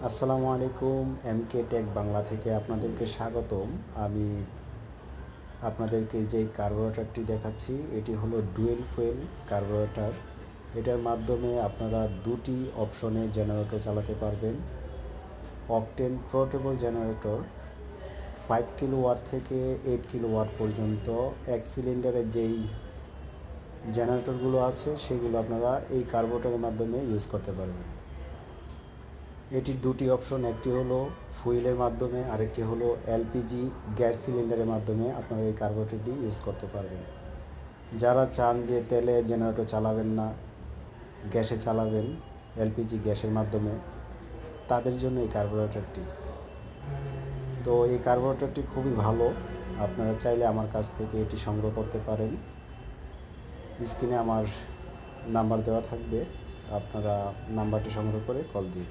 আসসালামু আলাইকুম। এমকে টেক বাংলা থেকে আপনাদেরকে স্বাগতম। আমি আপনাদেরকে যে কার্বোরেটরটি দেখাচ্ছি এটি হলো ডুয়েল ফুয়েল কার্বোরেটর। এটার মাধ্যমে আপনারা দুটি অপশনে জেনারেটর চালাতে পারবেন। অকটেন পোর্টেবল জেনারেটর 5 কিলোওয়াট থেকে 8 কিলোওয়াট পর্যন্ত এক সিলিন্ডারে যেই জেনারেটরগুলো আছে সেগুলো আপনারা এই কার্বোরেটরের মাধ্যমে ইউজ করতে পারবেন। এটির দুটি অপশন, একটি হলো ফুয়েলের মাধ্যমে, আরেকটি হলো এলপিজি গ্যাস সিলিন্ডারের মাধ্যমে আপনারা এই কার্বোরেটরটি ইউজ করতে পারবেন। যারা চান যে তেলে জেনারেটর চালাবেন না, গ্যাসে চালাবেন, এলপিজি গ্যাসের মাধ্যমে, তাদের জন্য এই কার্বোরেটরটি। তো এই কার্বোরেটরটি খুবই ভালো। আপনারা চাইলে আমার কাছ থেকে এটি সংগ্রহ করতে পারেন। স্ক্রিনে আমার নাম্বার দেওয়া থাকবে, আপনারা নাম্বারটি সংগ্রহ করে কল দিন।